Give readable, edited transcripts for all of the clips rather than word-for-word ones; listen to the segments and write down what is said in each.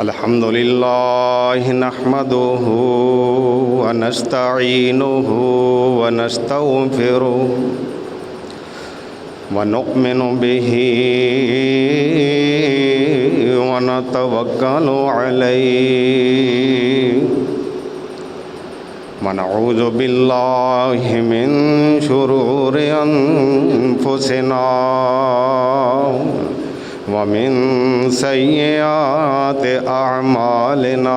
अल्हम्दुलिल्लाह नहमदुहु व नस्तईनुहु व नस्तगफिरुहु व नु'मिनु बिही व नतवक्कलु अलैहि व नऊज़ु बिल्लाहि मिन शुरूरि अनफुसिना वमिन सय्यिआति अअमालिना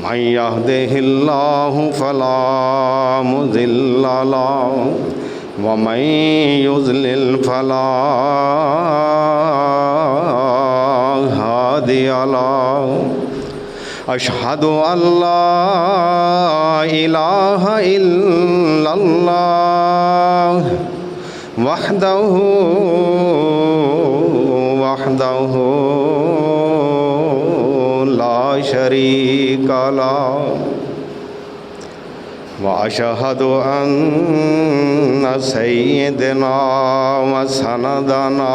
मन यहदिहिल्लाहु फला मुज़िल्ल लहु व मन युज़लिल फला हादिय लहु अशहदु अल्ला इलाहा इल्लल्लाह वहदहु ला शरीका लहु व अशहदु अन्न सय्यदना व सनदना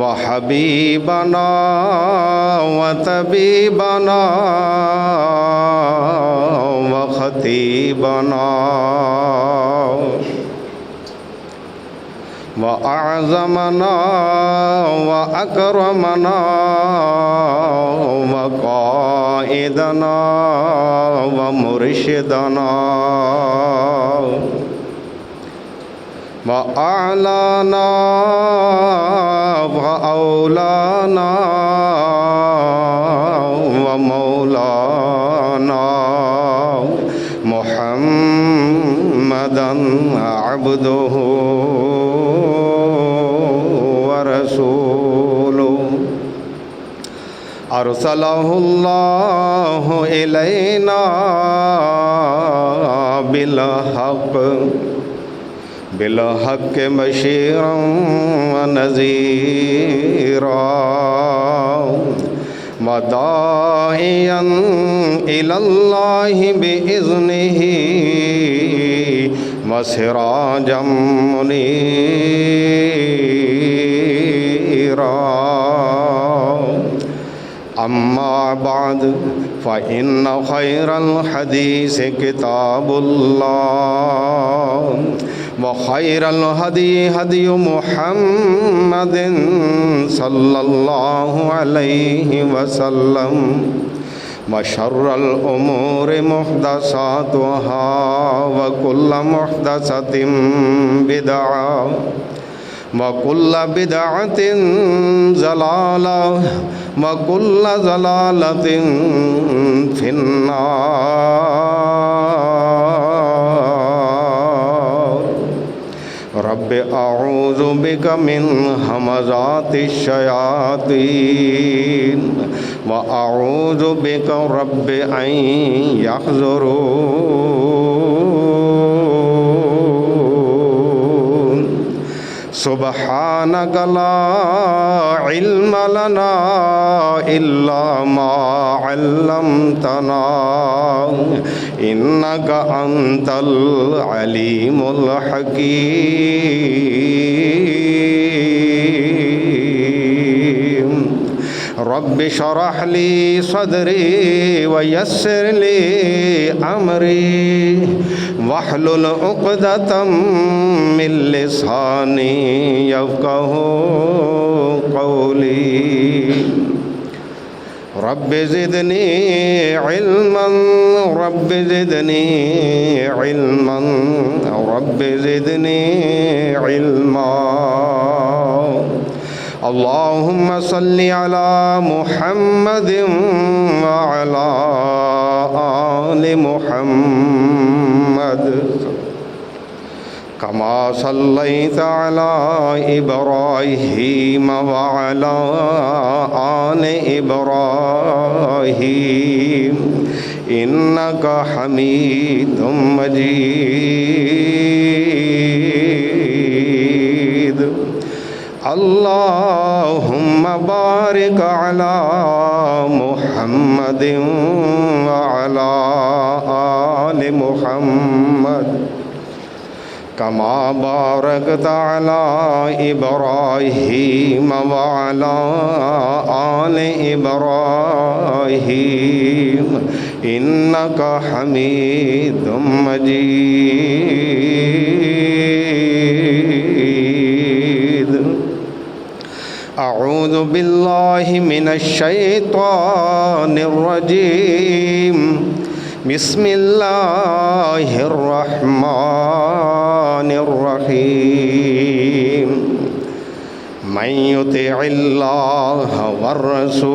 व हबीबना व तबीबना व खतीबना व अअज़मना व अकरमना व क़ाइदना व मुर्शिदना व अअलाना व औलाना व मौलाना मुहम्मदन अब्दुहु व रसूलुहु अरसलहुल्लाहु इलैना बिलहक़ बशीरन व नज़ीरा व दाइयन इलल्लाहि बिइज़्निही व सिराजम मुनीरा अम्मा बाद फ़इन्न खैरल हदीस किताबुल्लाह व खैरल हदी हदी मुहम्मदिन सल्लल्लाहु अलैहि वसल्लम व शर्रल उमूरि मुहदसातुहा व कुल्लु मुहदसतिन बिदअह व कुल्लु बिदअतिन ज़लालह व कुल्लु ज़लालतिन फिन्नार रब्बि अऊज़ु बिका मिन हमज़ातिश शयातीन व अऊज़ु बिका रब्बि अन यहज़ुरून सुब्हानक ला इल्म लना इल्ला मा अल्लमतना इन्नका अंतल अलीमुल हकीम रब्बि शरह ली सदरी व यस्सिर ली अमरी वहलुल उक़दतम मिन लिसानी यफ़क़हू क़ौली रब्बि ज़िदनी इल्मन रब्बि ज़िदनी इल्मन रब्बि ज़िदनी इल्मा अल्लाहुम्मा सल्लि अला मुहम्मदिन व अला आलि मुहम्मद कमा सल्लैता अला इब्राहीम व अला आलि इब्राहीम इन्नका हमीदुम मजीद अल्लाहुम्मा बारिक अला मुहम्मदिन व अला आलि मुहम्मद कमा बारकत अला इब्राहीम व अला आले इब्राहीम इन्नका हमीदुम मजीद। अऊज़ु बिल्लाहि मिनश शैतानिर रजीम। बिस्मिल्लाहिर्रहमानिर्रहीम। मन युतिइल्लाह वर्रसूल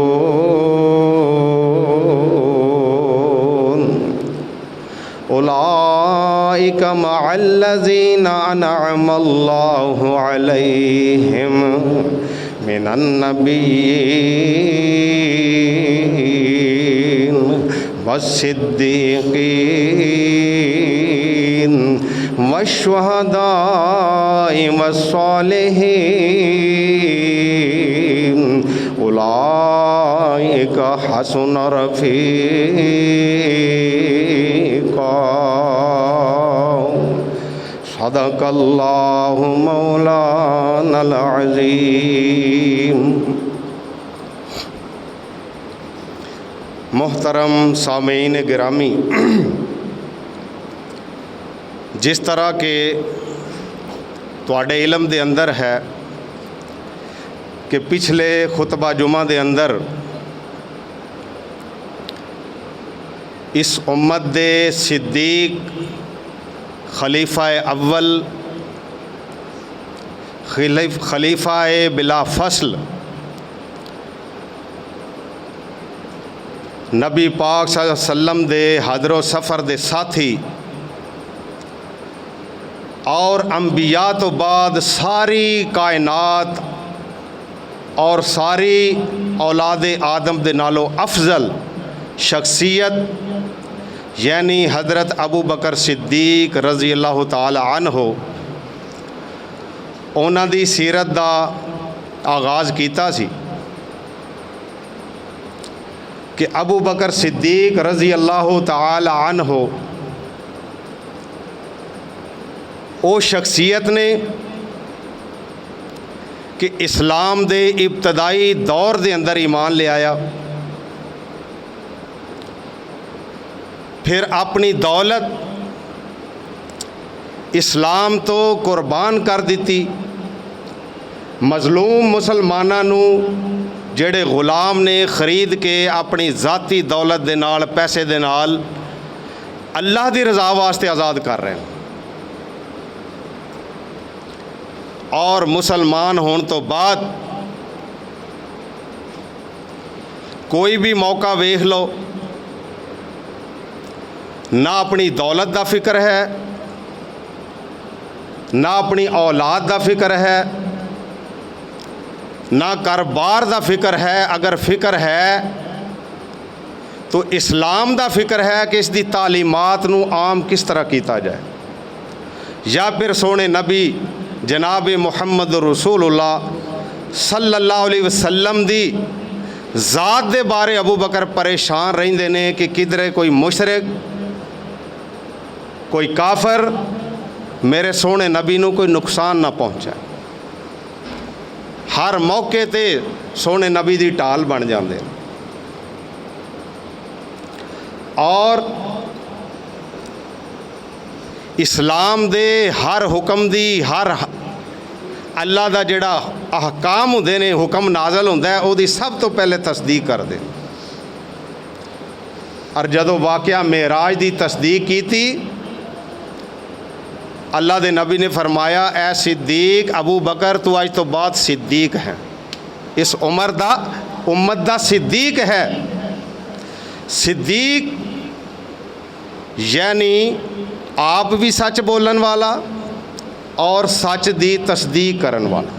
उलाइका मअल्लज़ीना अनअमल्लाहु अलैहिम मिनन नबिय्यीन वस्सिद्दीक़ीन वश्शुहदाኢ वस्सालिहीन उलाइका हसुन रफ़ीक़ा। सदक़ल्लाहु मौलानल अज़ीम। मोहतरम सामीन गिरामी, जिस तरह के तुहाडे इलम दे अंदर है कि पिछले खुतबा जुमा दे अंदर इस उम्मत दे सिद्दीक खलीफा अव्वल खलीफा बिला फसल नबी पाक सल्लल्लाहु अलैहि वसल्लम दे हादरो सफ़र दे साथी और अंबिया तो बाद सारी कायनात और सारी औलाद आदम दे नालों अफजल शख्सियत यानी हज़रत अबू बकर सिद्दीक रज़ी अल्लाह तआला अन्हो उन्हां दी सीरत दा आगाज़ कीता सी कि अबू बकर सिद्दीक रज़ी अल्लाह तआला अन्हो ओ शख्सियत ने कि इस्लाम दे इब्तदाई दौर दे अंदर ईमान ले आया, फिर अपनी दौलत इस्लाम तो कुर्बान कर दी। मजलूम मुसलमानां नूं जेड़े गुलाम ने खरीद के अपनी ज़ाती दौलत दे नाल पैसे दे नाल अल्लाह दी रज़ा वास्ते आज़ाद कर रहे हैं। और मुसलमान होने तो बाद कोई भी मौका वेख लो, ना अपनी दौलत का फिक्र है, ना अपनी औलाद का फिक्र है, ना कारोबार का फिक्र है। अगर फिक्र है तो इस्लाम का फिक्र है कि इसकी तालीमात नू आम किस तरह किया जाए, या फिर सोने नबी जनाब मुहम्मद रसूलुल्लाह सल्लल्लाहु अलैहि वसल्लम दी ज़ात दे बारे अबू बकर परेशान रहिंदे ने कि किधरे कोई मुशरिक कोई काफर मेरे सोने नबी नू कोई नुकसान ना पहुँचाए। हर मौके ते सोने नबी दी टाल बन जाते और इस्लाम दे हर हुक्म दी हर अल्लाह दा जिहड़ा अहकाम हुंदे ने हुक्म नाज़ल हुंदा है उहदी सब तो पहले तस्दीक करदे। और जदों वाक़या मेराज दी तस्दीक की थी, अल्लाह दे नबी ने फरमाया ए सिद्दीक अबू बकर तू आज तो बाद सिद्दीक है, इस उम्र दा उम्मत दा सिद्दीक है। सिद्दीक यानी आप भी सच बोलन वाला और सच दी तस्दीक करन वाला।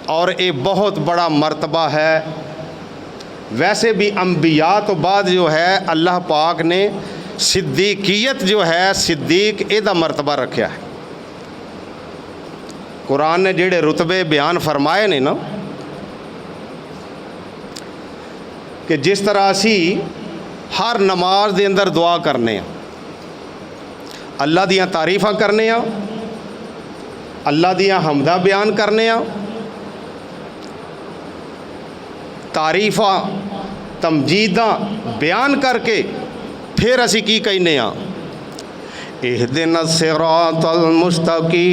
और ये बहुत बड़ा मर्तबा है। वैसे भी अंबिया तो बाद जो है अल्लाह पाक ने सिद्दीकियत जो है सिद्दीक एदा मर्तबा रखा है। कुरान ने जेड़े रुतबे बयान फरमाए ने ना कि जिस तरह असी हर नमाज दे अंदर दुआ करने अल्लाह दियां तारीफ़ां करने आ, अल्लाह दियां हमदा बयान करने आ, तारीफ़ां तमजीदां बयान करके फिर असी की कहने आ, इहदिना सिरातल मुस्तकीम।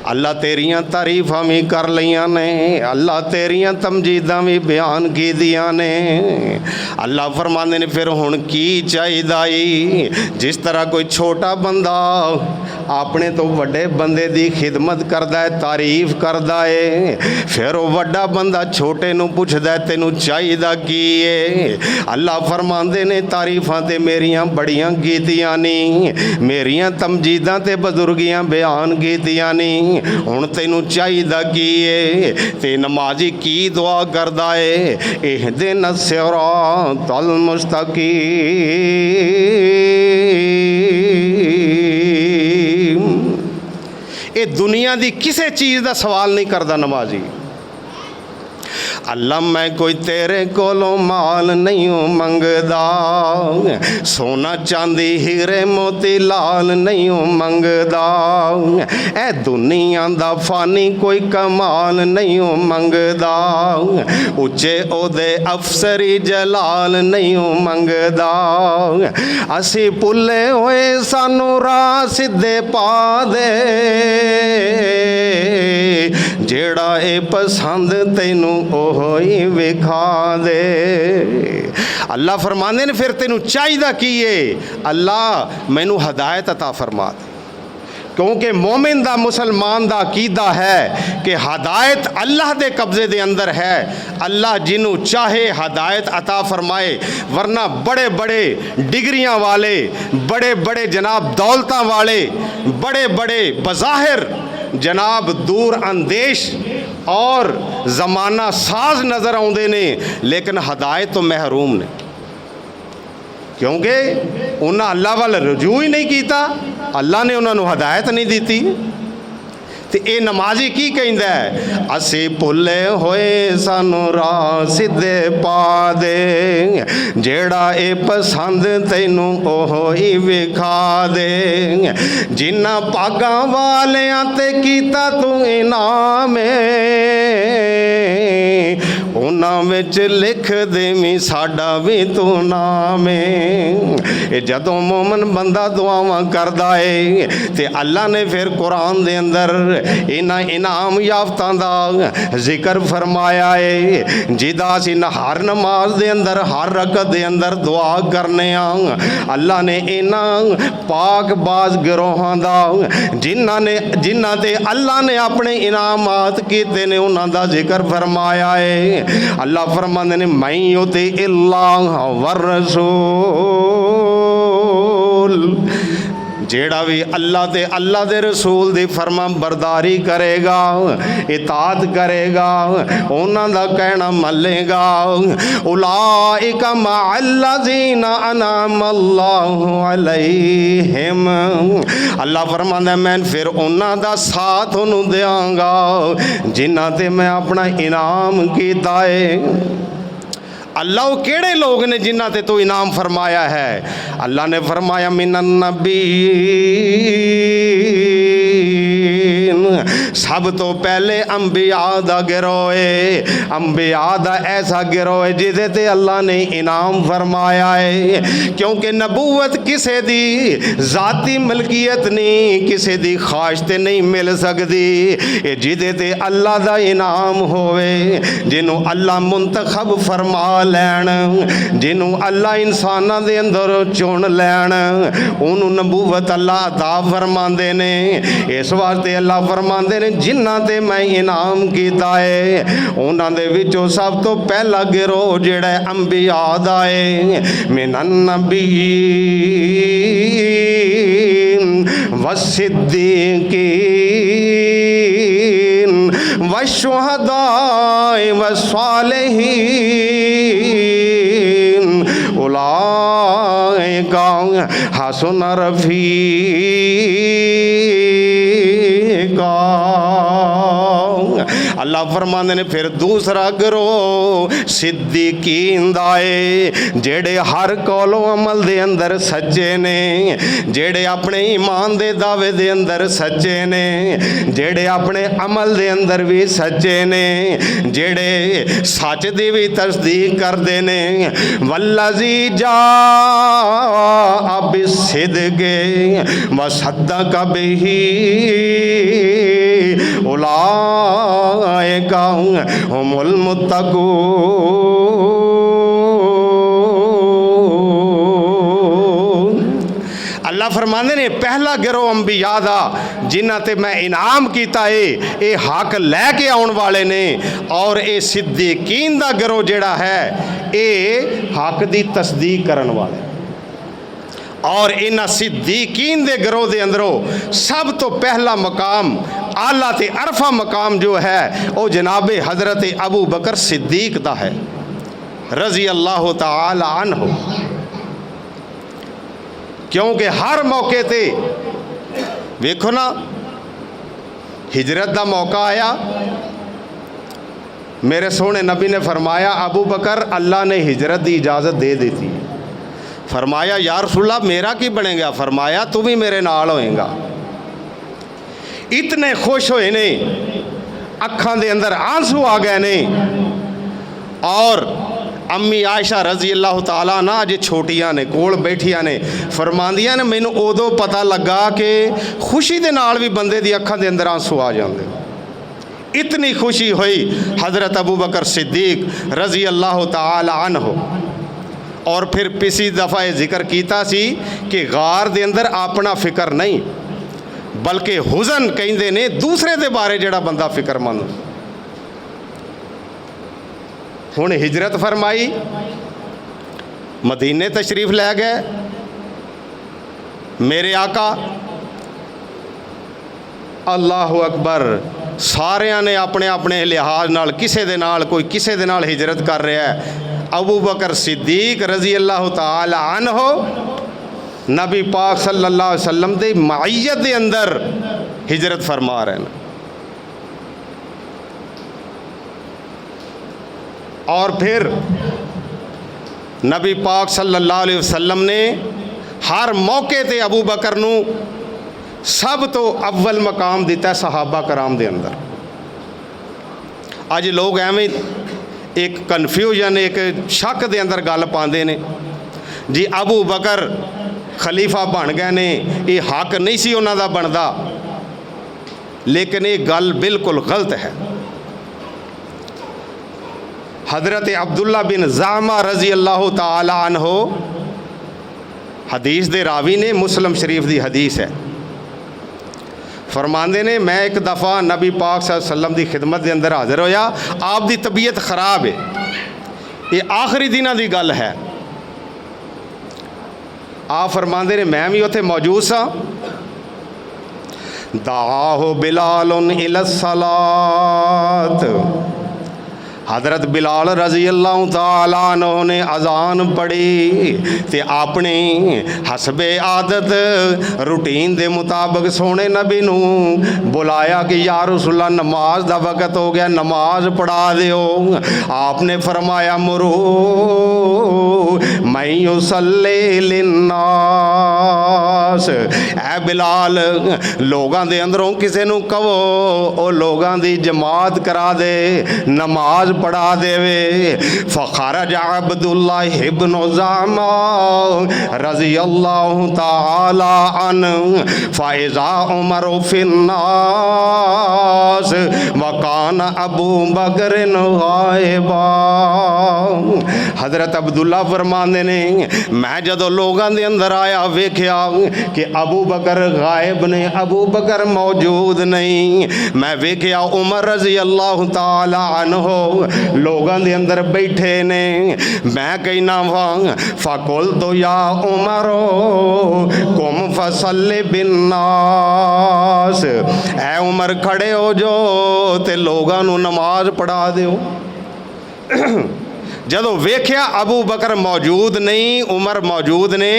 अल्लाह तेरियां तारीफ़ां भी कर लियां ने, अल्लाह तेरियां तमजीदां भी बयान की दियां ने। अल्लाह फरमांदे ने फिर हुण की चाहिए, जिस तरह कोई छोटा बंदा अपने तो वड्डे बंदे दी खिदमत करदा है, तारीफ़ करदा है, फिर वो वड्डा बंदा छोटे नूं पुछदा है तैनूं चाहिदा की है। अल्लाह फरमांदे ने तारीफ़ां ते मेरियां बड़ियां कीतियां नी, मेरियां तमजीदां ते बुजुर्गियां बयान कीतियां नी, हुण तैनूं चाहिदा की है। ते नमाजी की दुआ करदा है, इहदिना सिरातल मुस्तकीम। ये दुनिया दी किसी चीज़ का सवाल नहीं करता नमाजी। अल्लाह मैं कोई तेरे कोलों माल नहीं मंगदा, सोना चांदी हीरे मोती लाल नहीं मंगदा, ए दुनिया दा फानी कोई कमाल नहीं मंगदा, उच्चे ओदे अफसरी जलाल नहीं मंगदा, असी भुले होए सानू राह सिद्धे पा दे, जेड़ा ए पसंद तैनू ओहो ही विखा दे। अल्लाह फरमांदे ने फिर तैनू चाहिदा की है, अल्लाह मैनू हदायत अता फरमा दे। क्योंकि मोमिन दा मुसलमान दा अकीदा है कि हदायत अल्लाह दे कब्जे दे अंदर है। अल्लाह जिन्हों चाहे हदायत अता फरमाए, वरना बड़े बड़े डिग्रियां वाले, बड़े बड़े जनाब दौलतां वाले, बड़े बड़े बज़ाहिर जनाब दूर अंदेश और ज़माना साज नज़र आउंदे ने, लेकिन हदायत तो महरूम ने, क्योंकि उन्हें अल्लाह वाल रजू ही नहीं किया, अल्लाह ने उन्होंने हदायत नहीं दी। तो ये नमाजी की कहंदा है, असी भुले होए सानू राह सिद्धे पा दे, जेड़ा ए पसंद तैनू ओहो ही विखा दे, जिन्ना भागा वालियां ते कीता तू इनाम, उन्हां विच लिख देवीं साडा भी तू नाम। ये जदों मोमन बंदा दुआवां करदा है ते अल्लाह ने फिर कुरान दे अंदर इन्हां इनाम याफ्तां दा जिक्र फरमाया है, जिदा असीं हर नमाज दे अंदर हर रकत दे अंदर दुआ करने आ। अल्लाह ने इन्हां पाक बाज गिरोहां दा जिन्हां ते अल्लाह ने अपने इनामात कीते ने, उन्हां दा जिक्र फरमाया है। अल्लाह फरमांदे ने मैं युति इल्लाह वर रसूल, जेड़ा भी अल्लाह ते अल्लाह दे रसूल दी फरमा बरदारी करेगा, इताअत करेगा, उन्हां दा कहना मल्लेगा, उलाइका मअल्लज़ीना अनअमा अल्लाहु अलैहिम। अल्लाह फरमांदा मैं फिर उन्हां दा साथ उन्हूं देंगा जिन्हां ते मैं अपना इनाम कीता है। अल्लाह केड़े लोग ने जिन्हां ते तो इनाम फरमाया है? अल्लाह ने फरमाया मिनन नबीन, सब तो पहले अंबिया दा गिरोह है, अंबिया दा ऐसा गिरोह है जिदे ते अल्लाह ने इनाम फरमाया है। क्योंकि नबूवत किसे दी जाती मलकियत नहीं, किसे दी ख्वाहिश ते नहीं मिल सकती, ये जिदे ते अल्लाह दा इनाम होवे, जिन्हों अल्लाह मुंतखब फरमा लैन, जिन्हों अल्लाह इंसाना दे अंदर चुन लैन, उन्होंने नबूवत अल्लाह अता फरमांदे ने। इस वास्ते अल्लाह फरमांदे ने जिन्हां ते मैं इनाम कीता है, उन्हां दे विचों सब तो पहला गिरोह जेड़ा अंबिया दा है। मिनन नबीन वस्सिद्दीकीन वशुहदाए वस्सालिहीन उलाइका हसुन रफीका। अल्लाह फरमाते ने फिर दूसरा गिरोह सिद्दीकीन दा है, जेड़े हर कौलो अमल दे अंदर सच्चे ने, जेड़े अपने ईमान दे दावे दे अंदर सच्चे ने, जेड़े अपने अमल दे अंदर भी सच्चे ने, जेड़े सच दी भी तस्दीक करते ने। वल्लज़ी जा बिस्सिद्क़ि व सद्दक़ बिही उलाइका हुमुल मुत्तक़ून। अल्लाह फरमाते ने पहला गिरोह अंबिया दा जिन्हां ते मैं इनाम किया है, ये हक लैके आउण वाले ने, और ये सिद्दीकीन दा गिरोह जिहड़ा है ये हक दी तस्दीक करन वाले। और इन्हां सिद्दीकीन दे गिरोह दे अंदरों सब तो पहला मकाम आला ते अरफा मकाम जो है वो जनाब हज़रत अबू बकर सिद्दीक दा है रज़ी अल्लाह तआला अन्हु। क्योंकि हर मौके ते वेखो ना, हिजरत का मौका आया, मेरे सोने नबी ने फरमाया अबू बकर अल्लाह ने हिजरत की इजाज़त दे दी थी। फरमाया या रसूलल्लाह मेरा की बनेगा? फरमाया तू भी मेरे नाल होएगा। इतने खुश होए ने, अखां दे अंदर आंसू आ गए ने। और अम्मी आयशा रज़ी अल्लाह तआला ना अजे छोटियां ने कोल बैठियां ने, फरमांदियां ने मैनू उदों पता लगा कि खुशी दे नाल भी बंदे दी अखां दे अंदर आंसू आ जाते। इतनी खुशी हुई हज़रत अबू बकर सिद्दीक रज़ी अल्लाह तआला अन्हु। और फिर पिछली दफ़ा ये जिक्र किया सी कि गार दे अंदर अपना फिक्र नहीं, बल्कि हुज़न कहंदे ने दूसरे दे बारे जिहड़ा बंदा फिक्रमंद। हुण हिजरत फरमाई, मदीने तशरीफ़ लै गए। मेरे आका अल्लाह अकबर, सारियां ने अपने अपने लिहाज नाल किसे दे नाल, कोई किसे दे नाल हिजरत कर रहा है। अबू बकर सिद्दीक रज़ी अल्लाह तआला अन्हु नबी पाक सल्लल्लाहु अलैहि वसल्लम दे मईयत दे अंदर हिजरत फरमा रहे हैं। और फिर नबी पाक सल्लल्लाहु अलैहि वसल्लम ने हर मौके ते अबू बकर नू सब तो अव्वल मकाम दिता सहाबा कराम दे अंदर। अज लोग एवें एक कन्फ्यूजन, एक शक दे अंदर गल पाते ने जी अबू बकर खलीफा बन गए ने, ये हक नहीं सी उन्हां दा बनदा। लेकिन ये गल बिल्कुल गलत है। हज़रत अब्दुल्ला बिन ज़ामा रज़ी अल्लाह तआला अन्हु हदीस दे रावी ने, मुस्लिम शरीफ दी हदीस है। फरमांदे ने मैं एक दफ़ा नबी पाक सल्लल्लाहु अलैहि वसल्लम की खिदमत के अंदर हाज़िर होया। आप दी तबीयत ख़राब है, ये आखिरी दिनों की गल है। आप फरमांदे ने मैं भी उत्थे मौजूद सा। दाहो बिलाल इलस सलात, हज़रत बिलाल रज़ी अल्लाह तआला अन्हु ने अजान पढ़ी ते अपनी हसबे आदत रूटीन दे मुताबिक सोने नबी नू बुलाया कि या रसूलल्लाह नमाज दा वक़्त हो गया, नमाज पढ़ा दियो। आपने फरमाया मुरू मैं युसल्ली लिन्नास, ऐ बिलाल लोगां दे अंदरों किसे नू कहो ओ लोगां दी जमात करा दे, नमाज पढ़ा देवे। फ़खरज अब्दुल्लाह इब्न ज़ामा रज़ी अल्लाह तआला अन्हु फ़इज़ा उमर फ़िन्नास व कान अबू बकर गायबा। हज़रत अब्दुल्ला फरमांदे ने मैं जदों लोगां दे अंदर आया वेख्या कि अबू बकर गायब ने, अबू बकर मौजूद नहीं। मैं वेख्या उमर रज़ी अल्लाह तआला अन्हु लोगों के अंदर बैठे ने। मैं कहना वा फ़कुल तो या उमरो कुम फसल्ले बिन्नास, ऐ उमर खड़े हो जो ते लोगों नू नमाज पढ़ा दियो। जदों वेख्या अबू बकर मौजूद नहीं, उमर मौजूद ने,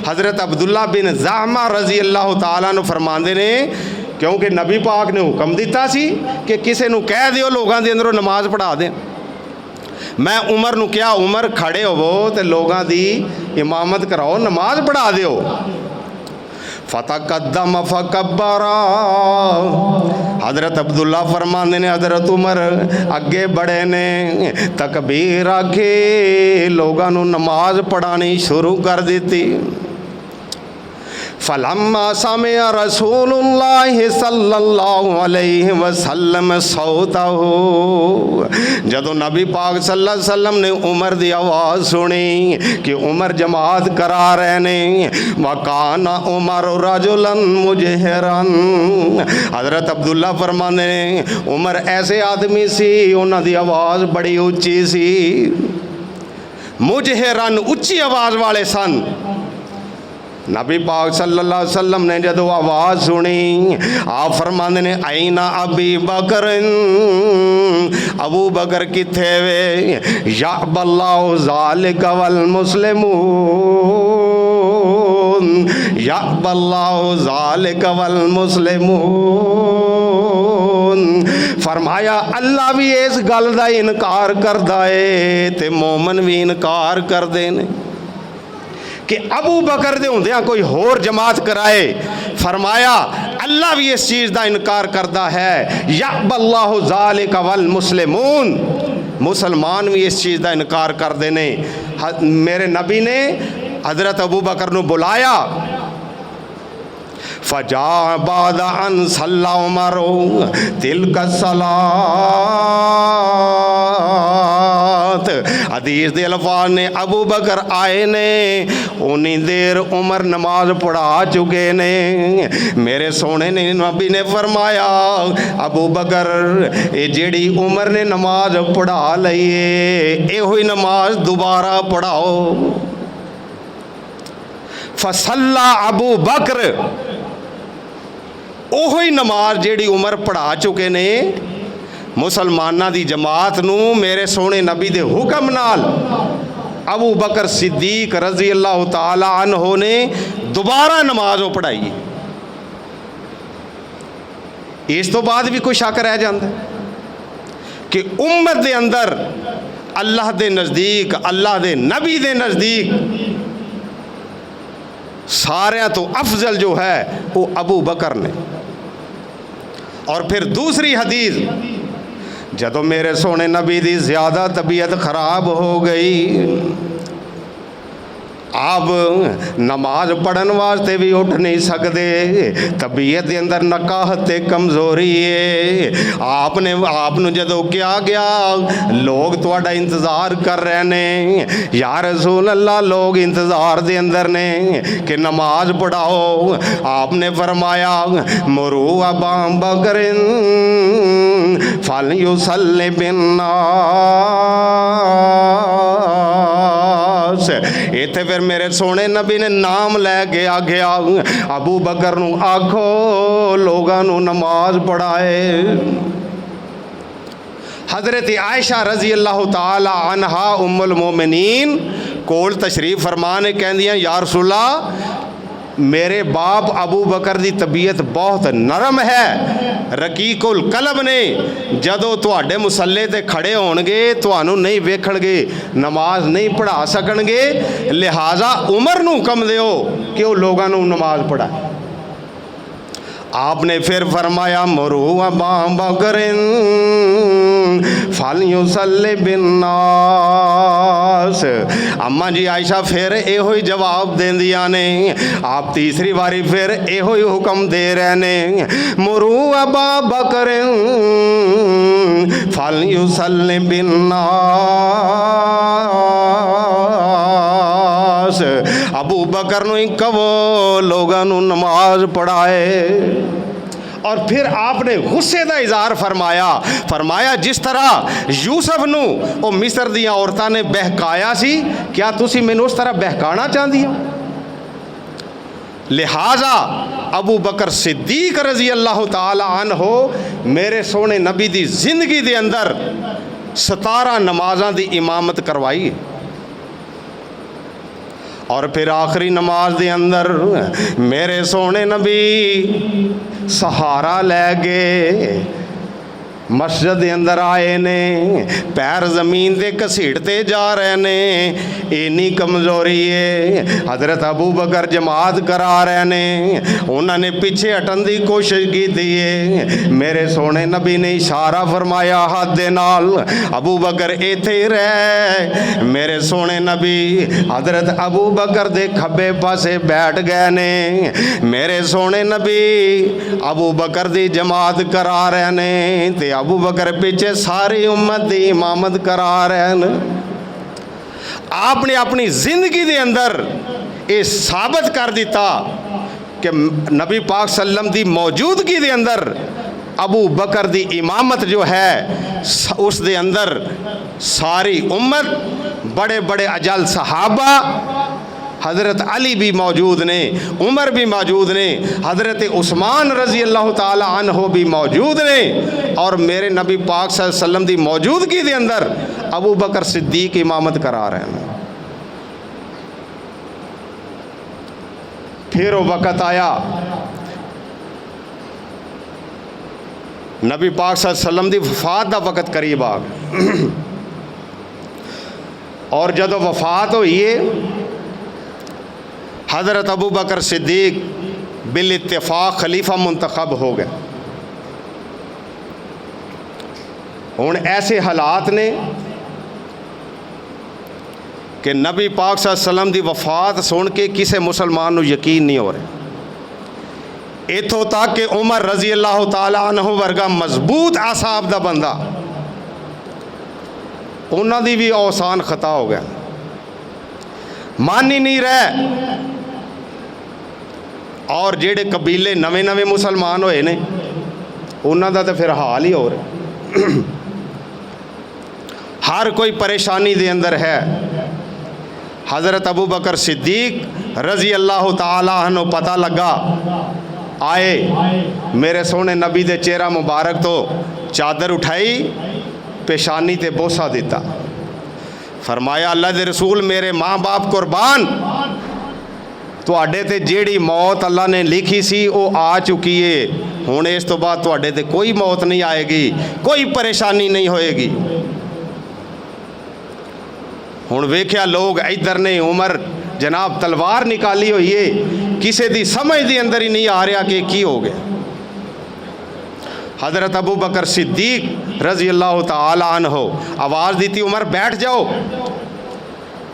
हज़रत अब्दुल्ला बिन ज़ामा रज़ी अल्लाह तआला अन्हु फरमांदे ने क्योंकि नबी पाक ने हुक्म दिता सी कि किसी नूं कह दिओ लोगों के अंदरों नमाज पढ़ा दें। मैं उमर नूं क्या, उमर खड़े होवो तो लोगों की इमामत कराओ, नमाज पढ़ा दिओ। फतकद्दम फकब्बरा, हज़रत अब्दुल्ला फरमाते ने हज़रत उमर अगे बढ़े ने, तकबीर आखे लोगों नूं नमाज पढ़ानी शुरू कर दी। फलम्मा समिअ रसूलुल्लाह सल्लल्लाहु अलैहि वसल्लम सौतहु, जदों नबी पाक सल्लल्लाहु अलैहि वसल्लम ने उमर दी आवाज़ सुनी कि उमर जमात करा रहे ने, वकाना उमर रजुलन मुजहिरन, हज़रत अब्दुल्ला फरमाते ने उमर ऐसे आदमी सी, उन्हां दी आवाज़ बड़ी उच्ची सी, मुजहिरन उच्ची आवाज़ वाले सन। नबी पाक सल्लल्लाहु अलैहि वसल्लम ने जदों आवाज़ सुनी, आप फरमाते ने आईना अबी बकर, अबू बकर किथे वे, या बल्लाहु ज़ालिका वल मुस्लिमून, या बल्लाहु ज़ालिका वल मुस्लिमून। फरमाया अल्लाह भी इस गल का इनकार करदा है ते मोमन भी इनकार करते हैं कि अबू बकर दे हुंदियां कोई होर जमात कराए। फरमाया अल्लाह भी इस चीज़ का इनकार करता है, यक़बल्लाहु ज़ालिका वल मुस्लिमून, मुसलमान भी इस चीज़ का इनकार करते हैं। मेरे नबी ने हज़रत अबू बकर नूं बुलाया, फजा बाद अन सल्ला उमरो तिलका सलात, हदीस दे अल्फाज ने अबू बकर आए ने उन्नी देर उमर नमाज पढ़ा चुके ने। मेरे सोने ने नबी ने फरमाया अबू बकर ये जेड़ी उमर ने नमाज पढ़ा लई है यो ही नमाज दोबारा पढ़ाओ। फसल्ला अबू बकर, ओही नमाज जेड़ी उमर पढ़ा चुके ने मुसलमाना दी जमात नूं मेरे सोने नबी दे हुक्म नाल अबू बकर सिद्दीक रजी अल्लाह तआला अन्हो ने दोबारा नमाज पढ़ाई। इस तो बाद भी कोई शक रह जाता कि उम्मत दे अंदर अल्लाह दे नज़दीक, अल्लाह दे नबी दे नज़दीक सारियां तो अफजल जो है वो अबू बकर ने। और फिर दूसरी हदीस, जदों मेरे सोने नबी दी ज़्यादा तबीयत ख़राब हो गई, आप नमाज पढ़न वास्ते भी उठ नहीं सकते, तबीयत के अंदर नकाहत ते कमज़ोरी है। आपने आपनू जदों क्या गया लोग तुहाडा इंतज़ार कर रहे ने, या रसूल अल्लाह लोग इंतज़ार दे अंदर ने कि नमाज पढ़ाओ। आपने फरमाया मुरू अबा बकरिन फल युसल्लि बिन्नास। इत्थे फिर मेरे सोने नबी ने नाम लैके आख्या अबू बकर नू आखो लोगां नू नमाज पढ़ाए। हज़रत आयशा रज़ी अल्लाह तआला अन्हा उम्मुल मोमिनीन कोल तशरीफ़ फरमाने कहंदियां या रसूलल्लाह मेरे बाप अबू बकर की तबीयत बहुत नरम है, रकीकुल कलब ने, जदों तुहाडे मुसल्ले ते खड़े होणगे तुहानू नहीं वेखणगे, नमाज नहीं पढ़ा सकणगे, लिहाजा उमर नू हुक्म दिओ कि वो लोगों नू नमाज पढ़ाए। आपने फिर फरमाया मुरू अबा बकरिन फल युसल्लि बिन्नास। अम्मा जी आयशा फिर एहो ही जवाब देंदियां ने। आप तीसरी बारी फिर एहो ही हुक्म दे रहे ने मुरू अबा बकरिन फल युसल्लि बिन्नास। अबू बकर नू ही कहो लोगां नू नमाज पढ़ाए। और फिर आपने गुस्से का इजहार फरमाया, फरमाया जिस तरह यूसुफ नू वो मिस्र दियां औरतां ने बहकाया सी, क्या तुसी मैनू उस तरह बहकाना चाहती हो? लिहाजा अबू बकर सिद्दीक रजी अल्लाह तआला अन्हो मेरे सोने नबी दी जिंदगी दे अंदर 17 नमाज़ां दी इमामत करवाई। और फिर आखिरी नमाज दे अंदर मेरे सोने नबी सहारा लै गए, मस्जिद के अंदर आए ने, पैर जमीन से घसीटते जा रहे ने, इन्नी कमजोरी है। हजरत अबू बकर जमात करा रहे ने, उन्होंने पीछे हटन की कोशिश की है। मेरे सोने नबी ने इशारा फरमाया हाथ दे नाल, अबू बकर इत्थे ही रह। मेरे सोने नबी हजरत अबू बकर दे खब्बे पासे बैठ गए ने। मेरे सोने नबी अबू बकर दी जमात करा रहे ने ते अबू बकर पीछे सारी उम्मत दी इमामत करा रहे हैं। आपने अपनी जिंदगी के अंदर ये साबित कर दिता कि नबी पाक सल्लम दी मौजूदगी के अंदर अबू बकर दी इमामत जो है उस दे अंदर सारी उम्मत, बड़े बड़े अजल सहाबा, हज़रत अली भी मौजूद ने, उमर भी मौजूद ने, हज़रत उस्मान रज़ी अल्लाह ताला अन्हो भी मौजूद ने, और मेरे नबी पाक सल्लल्लाहु अलैहि वसल्लम की मौजूदगी के अंदर अबू बकर सिद्दीक इमामत करा रहे हैं। फिर वो वक़्त आया, नबी पाक सल्लल्लाहु अलैहि वसल्लम की वफात का वक़्त करीब आ गया। और जदों वफात हुई है, हज़रत अबू बकर सिद्दीक बिल इत्तिफाक खलीफा मुंतखब हो गए। हुण ऐसे हालात ने कि नबी पाक सल्लल्लाहु अलैहि वसल्लम की वफात सुन के किसी मुसलमान को यकीन नहीं हो रहा। इत्थों तक कि उमर रज़ी अल्लाह ताला अन्हु वर्गा मजबूत आसाब का बंदा, उन्होंने भी औसान खता हो गया, मान ही नहीं रहे। और जेड़े कबीले नवे नवे मुसलमान होए ने, उन्हों तो फिर हाल ही हो रहा। हर कोई परेशानी दे अंदर है। हज़रत अबू बकर सिद्दीक रज़ी अल्लाह ताला अन्हु पता लगा, आए, मेरे सोने नबी दे चेहरा मुबारक तो चादर उठाई, पेशानी ते बोसा दिता, फरमाया अल्लाह दे रसूल मेरे माँ बाप कुर्बान, तुहाडे ते जेड़ी मौत अल्लाह ने लिखी सी वो आ चुकी है। हुण इस तो बाद तुहाडे ते कोई मौत नहीं आएगी, कोई परेशानी नहीं होएगी। हुण वेख्या लोग इधर ने, उमर जनाब तलवार निकाली हुई है, किसी की समझ के अंदर ही नहीं आ रहा कि की हो गया। हज़रत अबू बकर सिद्दीक रज़ी अल्लाह ताला अन्हो आवाज़ दी थी, उमर बैठ जाओ।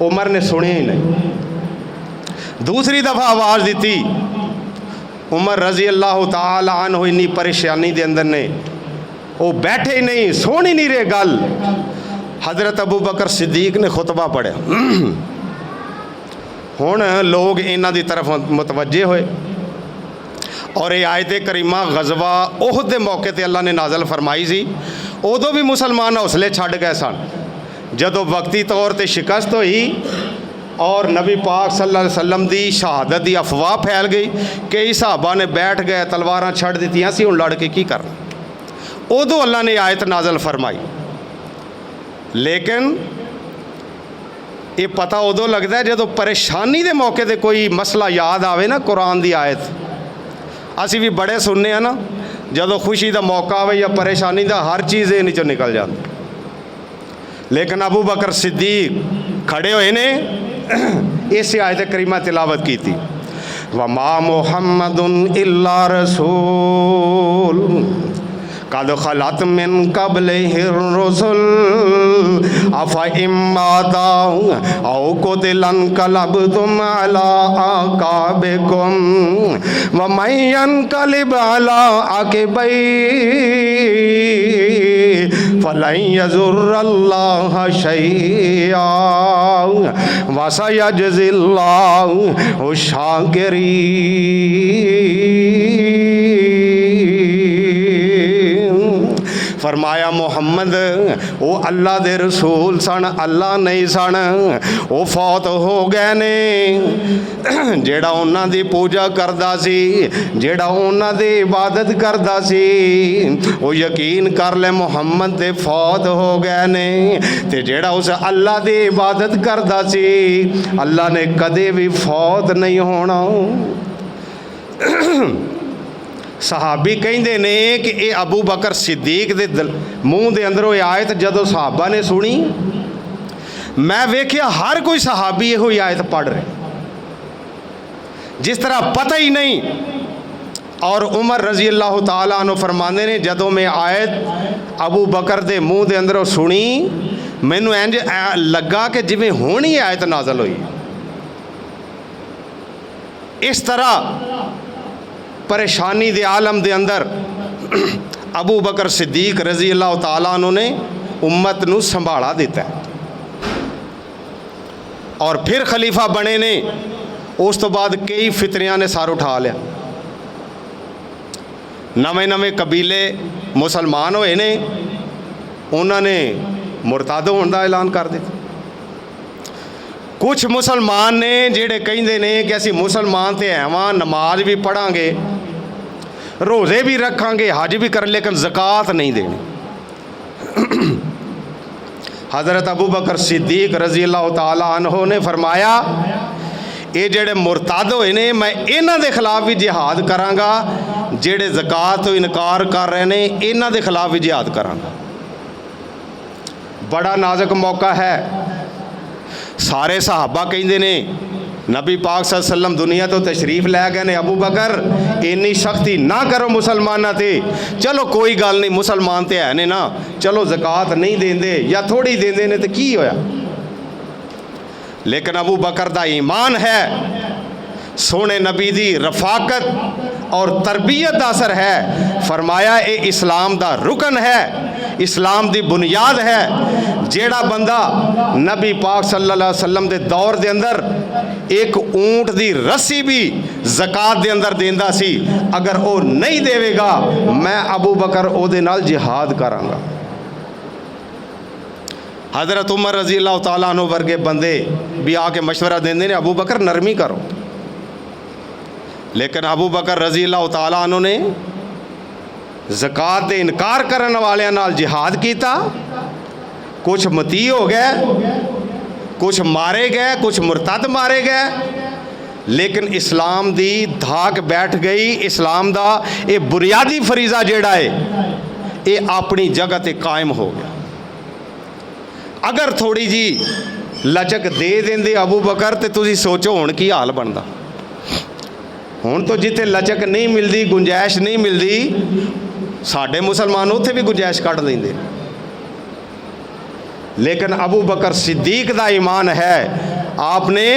उमर ने सुने ही नहीं। दूसरी दफ़ा आवाज़ दी थी, उमर रज़ी अल्लाह ताला अन्हो इन्नी परेशानी के अंदर ने, वो बैठे ही नहीं, सुन ही नहीं रहे गल। हज़रत अबू बकर सिद्दीक ने खुतबा पढ़ा। हुण लोग इन्हां दी तरफ मुतवज्जे होए, और ये आयत करीमा गज़वा उहद के मौके पर अल्लाह ने नाज़ल फरमाई सी। उदों भी मुसलमान हौसले छड्ड गए सन। जदों वक्ती तौर पर शिकस्त हुई और नबी पाक सल्लल्लाहु अलैहि वसल्लम की शहादत की अफवाह फैल गई, कई सहाबा ने बैठ गए, तलवारां छड्ड दित्तियां सी, हुण लड़ के की करना। उदों अल्लाह ने आयत नाज़ल फरमाई। लेकिन ये पता उदों लगता है जदों परेशानी के मौके पर कोई मसला याद आवे ना, कुरान की आयत असी भी बड़े सुनने हैं ना, जदों खुशी का मौका आवे या परेशानी का, हर चीज़ ये नीचों निकल जाती। लेकिन अबू बकर सिद्दीक खड़े हुए ने, इस आयत करीमा तिलावत की थी, वमा मुहम्मदुन इल्ला रसूल कद खलत मिन कब्लिहिर रुसुल अफा इम्माता औ कुतिलन कलबतुम अला आकाबिकुम व मन यनकलिब अला आकिबै फलन यजुर्रल्लाह शैआ व सयजज़िल्लाहु शाकिरीन। फरमाया मुहम्मद वो अल्लाह दे रसूल सन, अल्लाह नहीं सन, वो फौत हो गए ने। जेड़ा उन्हां दी पूजा करदा सी, जेड़ा उन्हां दी इबादत करदा सी, वो यकीन कर ले मुहम्मद दे फौत हो गए ने। ते जेड़ा उस अल्लाह दी इबादत करदा सी, अल्लाह ने कदे भी फौत नहीं होना। सहाबी कहते ने कि ये अबू बकर सिद्दीक दे मूँह के अंदरों आयत जदों सहाबा ने सुनी, मैं वेख्या हर कोई सहाबी यो आयत पढ़ रहे, जिस तरह पता ही नहीं। और उमर रजी अल्लाह तआला अन्हु फरमाते ने जदों मैं आयत अबू बकर के मूँह के अंदरों सुनी, मैनू इंज लगा कि जिवें हुण ही आयत नाज़ल हुई। इस तरह परेशानी दे आलम दे अंदर अबू बकर सिद्दीक रजी अल्लाह तआला अन्हु ने उम्मत नू संभाला दिता है। और फिर खलीफा बने ने, उस तो बाद कई फितरियां ने सर उठा लिया। नवे नवे कबीले मुसलमान होए ने, उन्होंने मुरतद होने का ऐलान कर दिया। कुछ मुसलमान ने जेड़े कहते ने कि असी मुसलमान तो हैवां, नमाज भी पढ़ांगे, रोज़े भी रखांगे, हज भी कर, लेकिन ज़कात नहीं देनी। हज़रत अबू बकर सिद्दीक रजी अल्लाह तआला अन्हु ने फरमाया, ये जेड़े मुरतद होए ने, मैं इन्हां दे खिलाफ भी जिहाद करांगा, जेड़े ज़कात तो इनकार कर रहे ने, इन्हां दे खिलाफ भी जिहाद करांगा। बड़ा नाजुक मौका है। सारे सहाबा कहते ने नबी पाक सल्लल्लाहु अलैहि वसल्लम दुनिया तो तशरीफ लै गए ने, अबू बकर इन्नी सख्ती ना करो मुसलमाना ते, चलो कोई गल नहीं, मुसलमान तो है ने ना, चलो ज़कात नहीं देंदे या थोड़ी देंदे ने तो की होया। लेकिन अबू बकर दा ईमान है, सोने नबी दी रफाकत और तरबियत दा असर है। फरमाया ये इस्लाम दा रुकन है, इस्लाम दी बुनियाद है। जेड़ा बंदा नबी पाक सल्लल्लाहु अलैहि वसल्लम दे दौर दे अंदर एक ऊंट दी रस्सी भी ज़कात दे अंदर देंदा सी, अगर वो नहीं देवेगा, मैं अबू बकर ओदे नाल जिहाद करांगा। हज़रत उमर रजी अल्लाह तआला अन्हु वर्गे बंदे भी आके मशवरा देंदे ने, अबू बकर नरमी करो। लेकिन अबू बकर रजी अल्लाह तआला अन्हु ने ज़कात दे इनकार करने वाले नाल जिहाद किया। कुछ मती हो गए, कुछ मारे गए, कुछ मुरतद मारे गए, लेकिन इस्लाम दी धाक बैठ गई। इस्लाम दा ये बुनियादी फरीज़ा जेड़ा है ये अपनी जगह ते कायम हो गया। अगर थोड़ी जी लचक दे देंदे अबू बकर, तो तुसी सोचो हुण की हाल बनता। हुण तो जिथे लचक नहीं मिलती, गुंजाइश नहीं मिलती, साडे मुसलमान उत्थे भी गुंजाइश कढ़ देंदे। लेकिन अबू बकर सिद्दीक दा ईमान है, आपने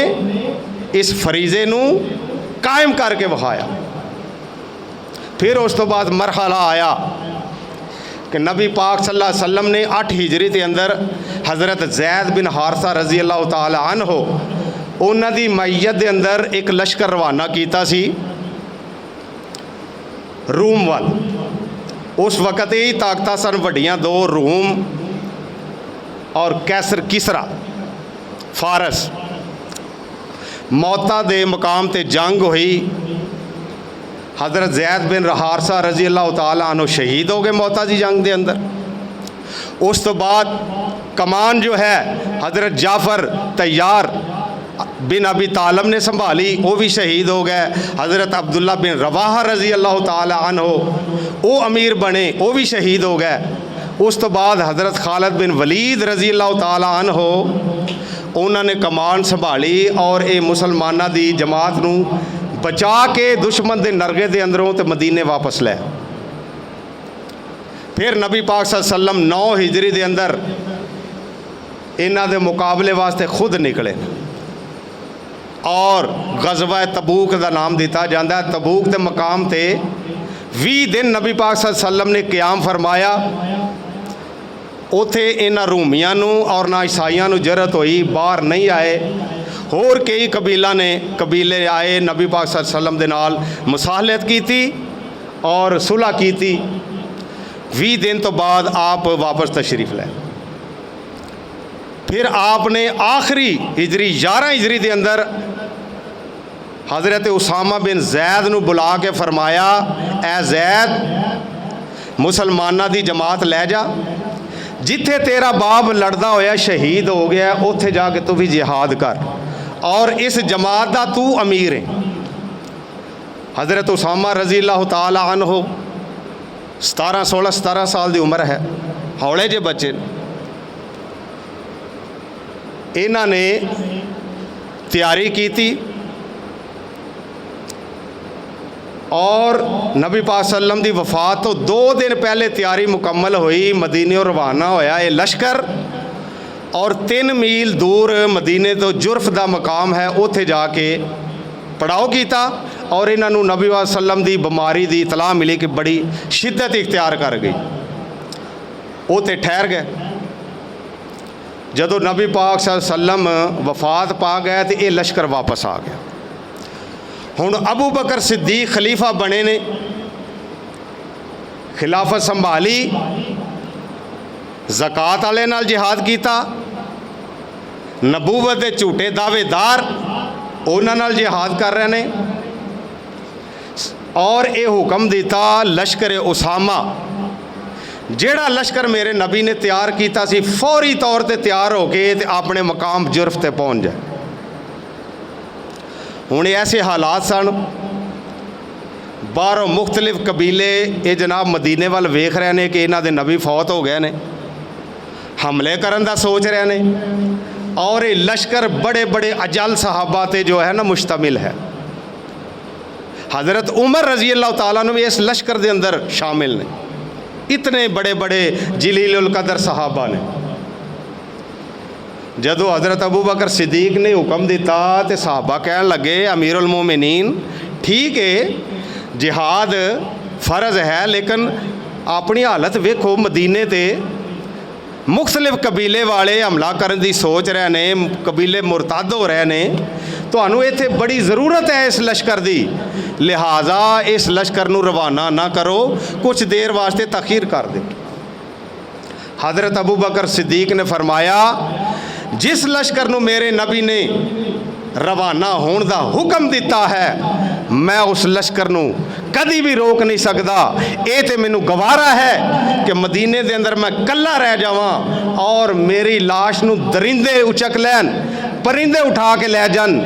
इस फरीज़े नू कायम करके विखाया। फिर उस तो बाद मरहला आया कि नबी पाक सल्लल्लाहु अलैहि वसल्लम ने 8 हिजरी के अंदर हज़रत ज़ैद बिन हारसा रजी अल्लाह तआला अन्हु उन्हां दी मैयत के अंदर एक लश्कर रवाना किया सी रूम वाल। उस वक़्त यही ताकत सन वड्डियां दो, रूम और कैसर किसरा फारस। मौता दे मकाम ते जंग हुई। हज़रत ज़ैद बिन हारसा रजी अल्लाह तआला अन्हु शहीद हो गए मौता की जंग के अंदर। उस तो बाद कमान जो है हज़रत जाफ़र तैयार बिन अबी तालिब ने संभाली, वो भी शहीद हो गए। हज़रत अब्दुल्ला बिन रवाहा रजी अल्लाह तआला अन्हु वो अमीर बने, वो भी शहीद हो गए। उस तो बाद हज़रत खालिद बिन वलीद रजी अल्लाह तआला अन्हु उन्होंने कमान संभाली और ये मुसलमाना दी जमात नू बचा के दुश्मन के नरगे के अंदरों तो मदीने वापस लै। फिर नबी पाक सल्लल्लाहु अलैहि वसल्लम 9 हिजरी के अंदर इन्हां दे मुकाबले वास्ते खुद निकले और गज़वा तबूक का नाम दिता जाता है। तबूक के मकाम ते 20 दिन नबी पाक सल्लल्लाहु अलैहि वसल्लम ने क़याम फरमाया। उथे इन्हां रूमियां नू और ना ईसाइयां नू जरत हुई, बाहर नहीं आए। होर कई कबीले आए, नबी पाक सल्लल्लाहु अलैहि वसल्लम दे नाल मुसाहलत की और सुलह की। 20 दिन तो बाद आप वापस तशरीफ़ लै। फिर आपने आखिरी हिजरी 11 हिजरी के अंदर हज़रत उसामा बिन जैद नूं बुला के फरमाया, ए जैद मुसलमाना दी जमात लै जा, जिथे तेरा बाप लड़दा होया शहीद हो गया उत्थे जाके तू भी जिहाद कर और इस जमात का तू अमीर है। हज़रत उसामा रज़ी अल्लाह तआला अन्हु 17 साल की उम्र है, हौले जे बच्चे। इन्हां ने तैयारी की थी और नबी पाक सल्लम की वफात तो 2 दिन पहले तैयारी मुकम्मल हुई। मदीने रवाना होया ये लश्कर और 3 मील दूर मदीने तो जुर्फ का मकाम है, उत्थे जाके पड़ाव किया और इन्हों नबी पाक सल्लम की बीमारी की इतला मिली कि बड़ी शिद्दत इख्तियार कर गई। वो तो ठहर गए। जदों नबी पाक सल्लम वफात पा गए तो ये लश्कर वापस आ गया। हुण अबू बकर सिद्दीक खलीफा बने ने, खिलाफत संभाली, ज़कात वाले नाल जिहाद किया, नबूवत के झूठे दावेदार उन्हां नाल जिहाद कर रहे हैं और ये हुक्म दिता लश्कर उसामा जेड़ा लश्कर मेरे नबी ने तैयार किया सी फौरी तौर पर तैयार होकर ते अपने मकाम जुर्फ ते पहुँच जाए। हुण ऐसे हालात सन, बाहरों मुख्तलिफ कबीले ये जनाब मदीने वाल वेख रहे हैं कि इन्हां दे नबी फौत हो गए ने, हमले करन दा सोच रहे हैं और ये लश्कर बड़े बड़े अजल सहाबा ते जो है ना मुश्तमिल है। हज़रत उमर रज़ी अल्लाह तआला अन्हु भी इस लश्कर के अंदर शामिल ने, इतने बड़े बड़े जलीलुल कदर सहाबा ने। जदों हज़रत अबू बकर सिद्दीक ने हुक्म दिता तो सहाबा कहन लगे, अमीरुल मोमिनीन ठीक है जिहाद फ़र्ज है, लेकिन अपनी हालत वेखो, मदीने ते मुख्तलिफ कबीले वाले हमला करने की सोच रहे हैं, कबीले मुरतद हो रहे हैं, तो इत्थे बड़ी ज़रूरत है इस लश्कर की, लिहाजा इस लश्कर नूं रवाना ना करो, कुछ देर वास्ते तखीर कर दे। हज़रत अबू बकर सिद्दीक ने फरमाया, जिस लश्कर नूं मेरे नबी ने रवाना होने का हुक्म दिता है मैं उस लश्कर नूं कभी भी रोक नहीं सकता। ये तो मैनू गवारा है कि मदीने के अंदर मैं कल्ला रह जावां और मेरी लाश नूं दरिंदे उचक लैन, परिंदे उठा के लै जान,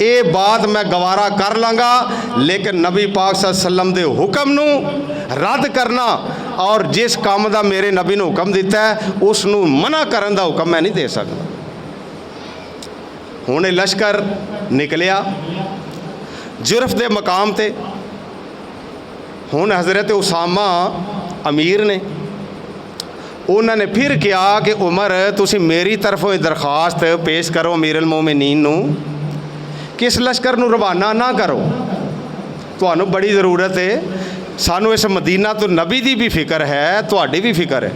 ये बात मैं गवारा कर लाँगा, लेकिन नबी पाक सल्लल्लाहु अलैहि वसल्लम के हुक्म नूं रद्द करना और जिस काम का मेरे नबी ने हुक्म दिता है उसनूं मना करन दा हुक्म मैं नहीं दे सकता। हुण लश्कर निकलिया जुर्फ के मकाम ते। हुण हज़रत उसामा अमीर ने, उन्होंने फिर कहा कि उमर तुसी मेरी तरफों दरखास्त पेश करो अमीरुल मोमिनीन नूं कि इस लश्कर नूं रवाना ना करो, तुहानूं बड़ी ज़रूरत है, सानू इस मदीना तो नबी दी भी फिक्र है, तुहाडी भी फिक्र है।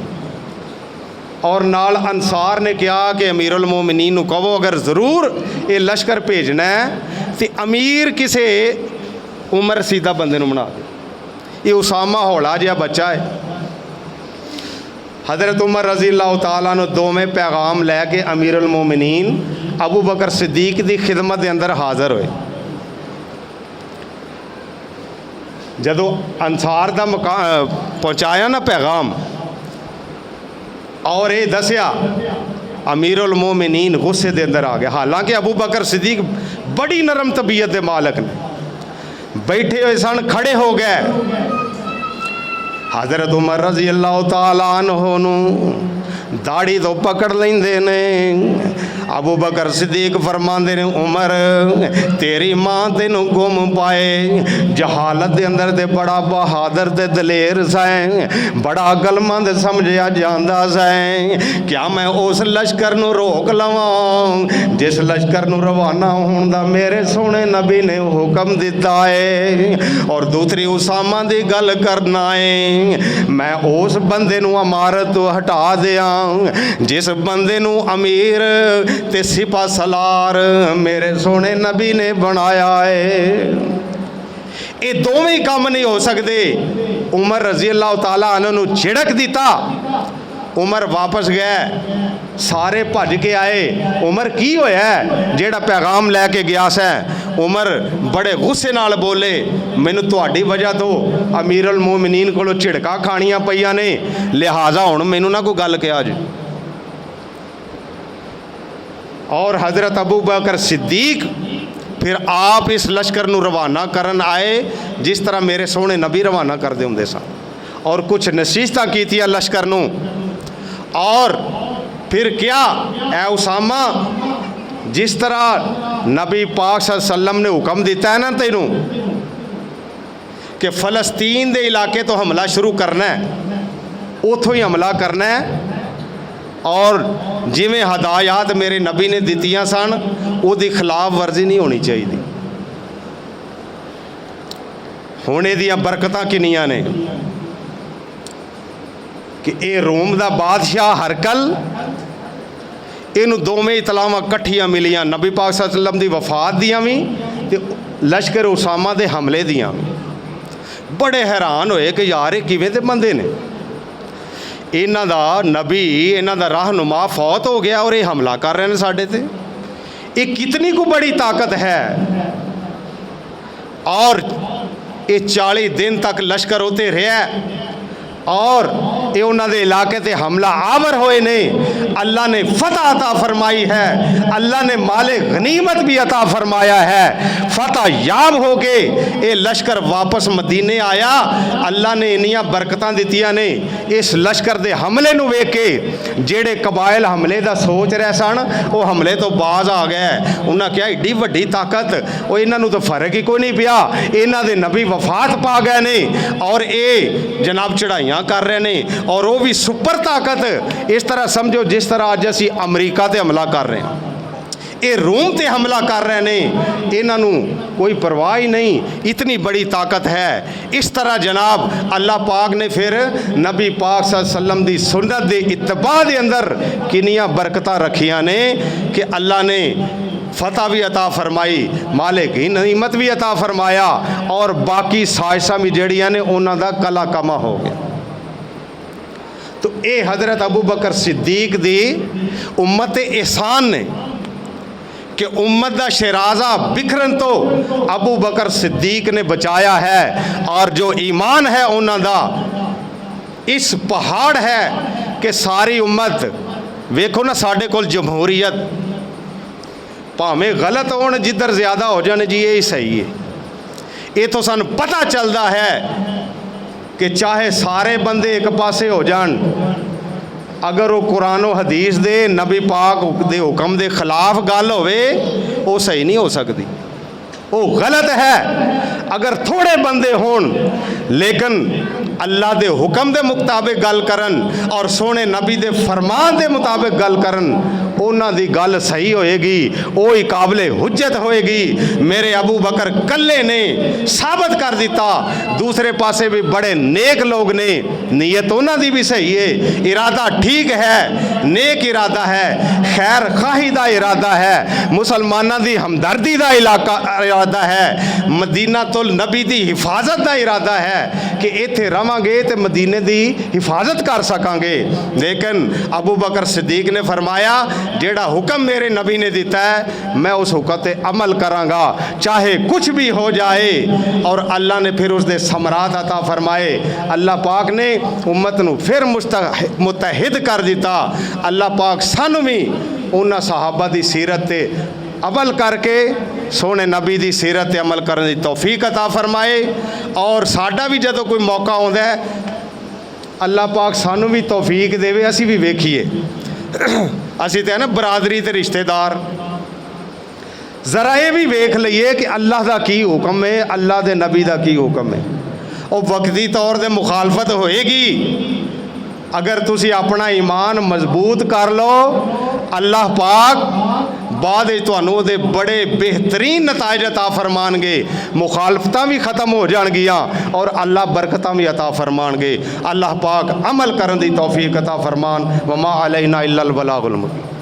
और नाल अंसार ने कहा कि अमीरुल मोमिनीन नूं कहो अगर ज़रूर ये लश्कर भेजना है तो अमीर किसे उमर रसीदा बंदे नूं बना दे। ये उसामा हौला जिहा बच्चा है। हज़रत उमर रज़ी अल्लाह तआला अन्हु दोवें पैगाम लैके अमीरुल मोमिनीन अबू बकर सिद्दीक की खिदमत के अंदर हाज़र होए। जदों अंसार का पहुँचाया ना पैगाम और ये दसिया, अमीरुल मोमिनीन गुस्से के अंदर आ गया। हालांकि अबू बकर सिद्दीक बड़ी नरम तबीयत के मालक ने, बैठे हुए सन, खड़े हो गए। हज़रत उमर रज़ी अल्लाह तआला अन्हु नूं दाढ़ी तो पकड़ लेंदे ने। अबू बकर सिद्दीक फरमांदे ने, उमर तेरी माँ तेनों गुम पाए, जहालत के अंदर ते बड़ा बहादुर ते दलेर सैं, बड़ा अकलमंद समझिया जांदा सैं, क्या मैं उस लश्कर नूं रोक लवां जिस लश्कर नूं रवाना होने दा मेरे सोने नबी ने हुक्म दिता है। और दूसरी उसामा दी गल करना है, मैं उस बंदे नूं अमारत तो हटा दियां जिस बंदे नूं अमीर ते सिपा सलार मेरे सोने नबी ने बनाया है। ये दोवें ही काम नहीं हो सकते। उमर रजी अल्लाह तआला अन्हु नूं झिड़क दिता, उमर वापस गया, सारे भज के आए। उमर की होया जेड़ा पैगाम लैके गया सै? उमर बड़े गुस्से नाल बोले, मैनू तुहाडी वजह तो अमीर उल मोमिनीन कोलों झिड़का खाणियां पईयां ने, लिहाजा हुण मैनू ना कोई गल कहा जी। और हज़रत अबू बकर सिद्दीक फिर आप इस लश्कर नूं रवाना करन आए जिस तरह मेरे सोहने नबी रवाना करदे हुंदे सन, और कुछ नसीहतां कीतियां लश्कर नूं। और फिर क्या ऐ उसामा, जिस तरह नबी पाक सल्लल्लाहु अलैहि वसल्लम ने हुक्म दिता है ना तैनूं कि फ़लस्तीन दे इलाके तो हमला शुरू करना है, उथों ही हमला करना है। और जिवें हदायत मेरे नबी ने दित्तियां सन उहदी खिलाफ वर्जी नहीं होनी चाहिए। हुण इहदियां बरकतां किन्नियां ने कि ये रोम दा बादशाह हरकल, इनू दोवें इतलावां कट्ठियां मिलियां, नबी पाक सल्लल्लाहु अलैहि वसल्लम दी वफात दियां भी ते लश्कर उसामा दे हमले दियां भी। बड़े हैरान होए कि यार ये किवें दे बंदे ने, इन्हां दा नबी इन्हां दा रहनुमा फौत हो गया और ये हमला कर रहे हैं साडे ते। ये कितनी को बड़ी ताकत है। और ये 40 दिन तक लश्कर होते रहा और ये उन्होंने इलाके ते हमला आवर होए ने। अल्लाह ने फतह अता फरमाई है, अल्लाह ने माले गनीमत भी अता फरमाया है। फतह याब हो के ये लश्कर वापस मदीने आया। अल्लाह ने इन्नियां बरकतां दित्तियां ने इस लश्कर दे हमले नूं वेख के। जेड़े कबाइल हमले दा सोच रहे सन वो हमले तो बाज आ गए। उन्हें क्या एड्डी वड्डी ताकत, वो इन्हां नूं तो फर्क ही कोई नहीं पिया। इन्हां दे नबी वफात पा गए ने और ये जनाब चढ़ाइयां कर रहे हैं, और वो भी सुपर ताकत। इस तरह समझो जिस तरह अज असी अमरीका ते हमला कर रहे हैं, ये रोम ते हमला कर रहे हैं, इन्हों कोई परवाह ही नहीं, इतनी बड़ी ताकत है। इस तरह जनाब अल्लाह पाक ने फिर नबी पाक सल्लल्लाहु अलैहि वसल्लम दी सुन्नत दे इत्तबा दे अंदर किनियां बरकतां रखियां ने कि अल्लाह ने फतह भी अता फरमाई, माले की नईमत भी अता फरमाया, और बाकी साजिशां भी जड़ियां ने उन्हां दा कला कमा हो गया। तो ये हज़रत अबू बकर सिद्दीक दी उम्मत एहसान ने कि उम्मत दा शराजा बिखरन तो अबू बकर सिद्दीक ने बचाया है। और जो ईमान है उन्हां दा इस पहाड़ है कि सारी उम्मत वेखो ना, साढ़े कोल जमहूरीयत भावें गलत होण जिधर ज़्यादा हो जाने जी ये ही सही है। ये तो सानू पता चलता है कि चाहे सारे बंदे एक पासे हो जान, अगर वो कुरान और हदीस दे नबी पाक दे हुक्म दे खिलाफ गल होवे वो सही नहीं हो सकती, वो गलत है। अगर थोड़े बंदे होन लेकिन अल्लाह दे हुक्म दे मुताबिक गल करन और सोने नबी दे फरमान दे मुताबिक गल करन, उन्हां दी गल सही होएगी, वो ही काबिले हुज्जत होएगी। मेरे अबू बकर कल्ले ने साबित कर दिता। दूसरे पासे भी बड़े नेक लोग ने, नीयत उन्हां दी भी सही है, इरादा ठीक है, नेक इरादा है, खैर खाही दा इरादा है, मुसलमानां दी हमदर्दी दा इरादा है, मदीना तुल नबी दी हिफाजत दा इरादा है कि इत्थे रवांगे तो मदीने दी हिफाजत कर सकांगे। लेकिन अबू बकर सिद्दीक ने फरमाया जेड़ा हुक्म मेरे नबी ने दिता है मैं उस हुक्म ते अमल करांगा चाहे कुछ भी हो जाए। और अल्लाह ने फिर उसदे समरात अता फरमाए। अल्लाह पाक ने उम्मत नूं फिर मुतहिद कर दिता। अल्लाह पाक सानू भी उन्हां सहाबा दी सीरत ते अमल करके सोने नबी दी सीरत अमल करने की तौफीक अता फरमाए। और साडा भी जदों कोई मौका आउंदा है अल्लाह पाक सानू भी तौफीक देवे, असी भी वेखीए। असी तो है ना बरादरी ते रिश्तेदार, ज़रा ये भी वेख लईए कि अल्लाह का की हुक्म है, अल्लाह के नबी का की हुक्म है। और वक्ती तौर पर मुखालफत होएगी, अगर तुसी अपना ईमान मजबूत कर लो अल्लाह पाक बाद तुहानू दे बड़े बेहतरीन नताइज अता फरमानगे, मुखालफतां भी ख़त्म हो जाणगियां और अल्लाह बरकतां भी अता फरमानगे। अल्लाह पाक अमल करन दी तौफीक अता फरमान। वमा अलैना इल्लल बलागुल मुबीन।